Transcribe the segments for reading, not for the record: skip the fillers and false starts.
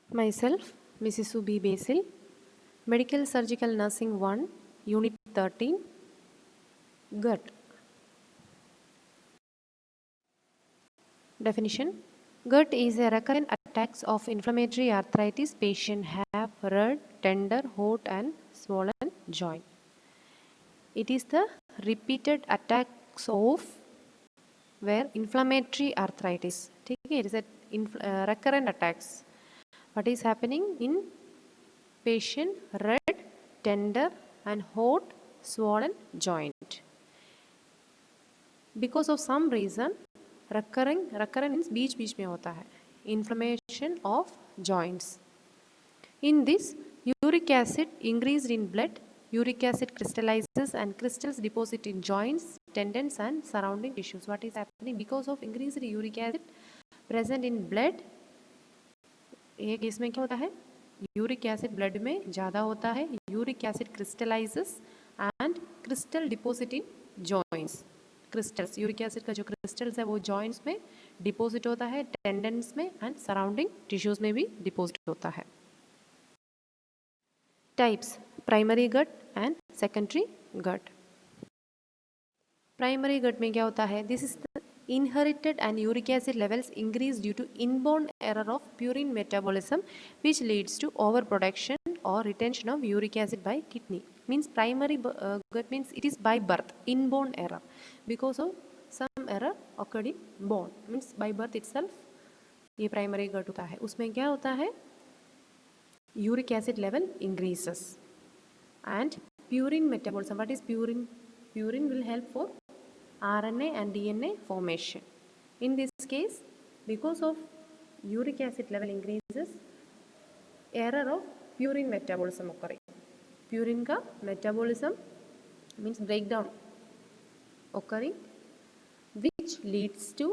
Myself, Mrs. Subi Basil, Medical Surgical Nursing 1, Unit 13, Gut. Definition: Gut is a recurrent attacks of inflammatory arthritis. Patient have red, tender, hot and swollen joint. It is the repeated attacks of where inflammatory arthritis. It is a recurrent attacks. What is happening in patient red, tender and hot swollen joint. Because of some reason recurrent means बीच में होता है. Inflammation of joints. In this, uric acid increased in blood. Uric acid crystallizes and crystals deposit in joints, tendons and surrounding tissues. What is happening? Because of increased uric acid present in blood, एक इसमें क्या होता है? Uric acid blood में ज़्यादा होता है. Uric acid crystallises and crystal deposit in joints. Crystals, uric acid का जो क्रिस्टल्स है वो जॉइंट्स में डिपोजिट होता है, टेंडन्स में एंड सराउंडिंग टिश्यूज में भी डिपोजिट होता है. Types: primary gout and secondary gout. Primary gout में क्या होता है? This is the inherited and uric acid levels increase due to inborn error of purine metabolism which leads to overproduction or retention of uric acid by kidney. Means primary gut means it is by birth, inborn error, because of some error occurred in born, means by birth itself ये primary गट होता है. उसमें क्या होता है? Uric acid level increases and purine metabolism. What is purine? Purine will help for RNA and DNA formation. In this case, because of uric acid level increases, error of purine metabolism occurring. Purine का metabolism means breakdown occurring, which leads to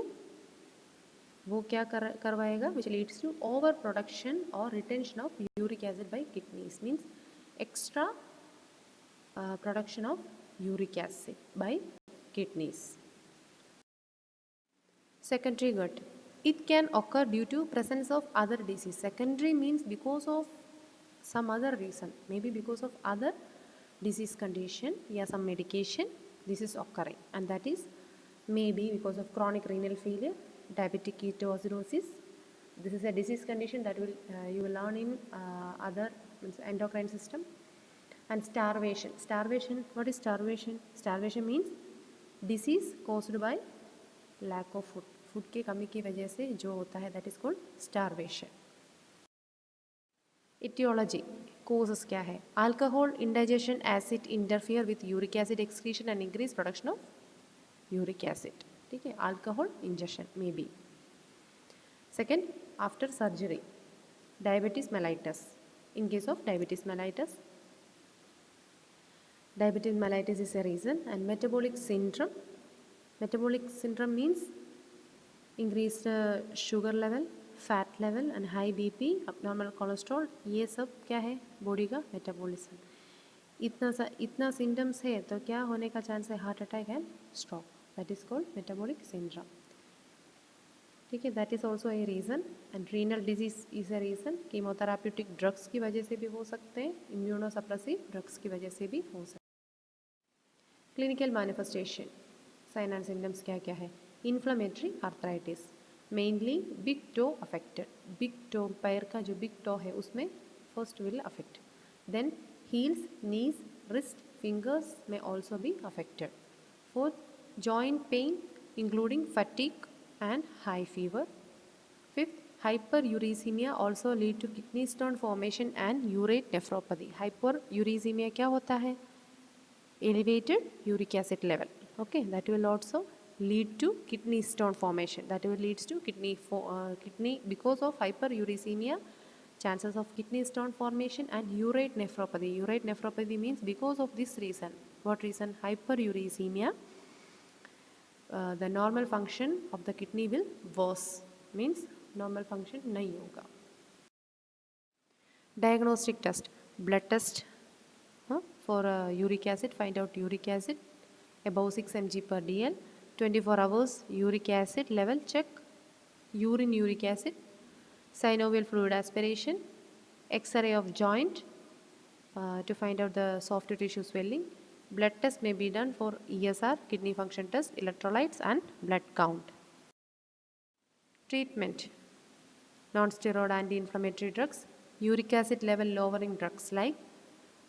वो क्या करवाएगा? Which leads to overproduction or retention of uric acid by kidneys. Means extra production of uric acid by kidneys. Secondary gut. It can occur due to presence of other disease. Secondary means because of some other reason, maybe because of other disease condition or some medication this is occurring, and that is maybe because of chronic renal failure, diabetic ketoacidosis. This is a disease condition that will you will learn in other endocrine system. And starvation. Starvation, what is starvation? Starvation means disease caused by lack of food. Food के कमी की वजह से जो होता है that is called starvation. Etiology, causes क्या है? Alcohol indigestion acid interfere with uric acid excretion and increase production of uric acid. ठीक है, alcohol injection may be. Second, after surgery, diabetes mellitus. In case of diabetes mellitus is a reason. And metabolic syndrome. Metabolic syndrome means increased sugar level, fat level and high BP, abnormal cholesterol. ये सब क्या है? Body का metabolism. इतना symptoms है तो क्या होने का चांस है? Heart attack and stroke. That is called metabolic syndrome. ठीक है, that is also a reason. And renal disease is a reason. Chemotherapeutic drugs की वजह से भी हो सकते हैं, इम्यूनोसप्रेसिव ड्रग्स की वजह से भी हो सकते हैं. Clinical manifestation, sign and symptoms क्या क्या है? Inflammatory arthritis, mainly big toe affected. Big toe, पैर का जो बिग टो है उसमें first will affect. Then heels, knees, wrist, fingers में also be affected. Fourth, joint pain including fatigue and high fever. Fifth, hyperuricemia also lead to kidney stone formation and urate nephropathy. Hyperuricemia क्या होता है? Elevated uric acid level. Okay, that will also lead to kidney stone formation. That will leads to kidney because of hyperuricemia, chances of kidney stone formation and urate nephropathy. Urate nephropathy means because of this reason. What reason? Hyperuricemia. The normal function of the kidney will worse, means normal function नहीं होगा. Diagnostic test, blood test for uric acid, find out uric acid above 6 mg per dl. 24 hours uric acid level check, urine uric acid synovial fluid aspiration, X-ray of joint to find out the soft tissue swelling. Blood test may be done for ESR, kidney function test, electrolytes and blood count. Treatment: non-steroid anti-inflammatory drugs, uric acid level lowering drugs like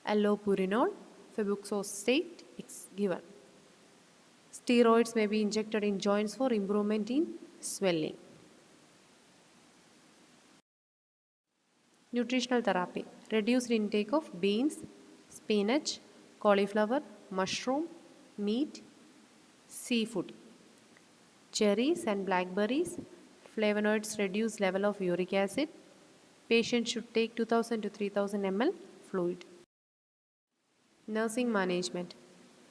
allopurinol, febuxostate is given. Steroids may be injected in joints for improvement in swelling. Nutritional therapy: reduced intake of beans, spinach, cauliflower, mushroom, meat, seafood. Cherries and blackberries, flavonoids reduce level of uric acid. Patient should take 2000 to 3000 ml fluid. Nursing management: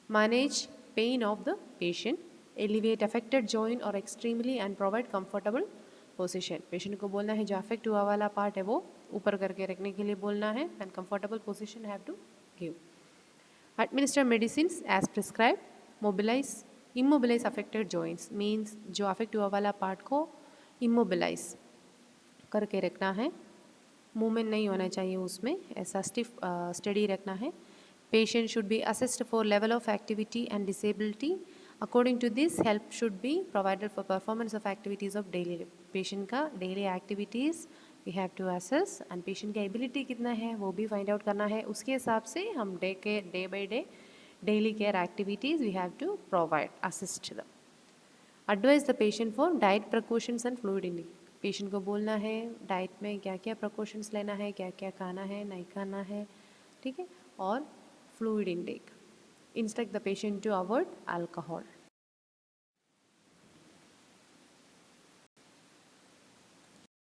manage pain of the patient, elevate affected joint or extremely and provide comfortable position. Patient को बोलना है जो affect हुआ वाला part है वो ऊपर करके रखने के लिए बोलना है and comfortable position have to give. Administer medicine as prescribe. Mobilise immobilise affected joints means जो अफेक्ट हुआ वाला पार्ट को इमोबिलाइज करके रखना है, मूवमेंट नहीं होना चाहिए उसमें, ऐसा स्टिफ स्टडी रखना है. Patient should be assessed for level of activity and disability. According to this, help should be provided for performance of activities of daily life. Patient का daily activities we have to assess and patient का ability कितना है वो भी find out करना है. उसके हिसाब से हम day by day daily care activities we have to provide, assist them. Advise the patient for diet precautions and fluid intake. Patient को बोलना है डाइट में क्या क्या precautions लेना है, क्या क्या खाना है नहीं खाना है, ठीक है. और fluid intake. Instruct the patient to avoid alcohol.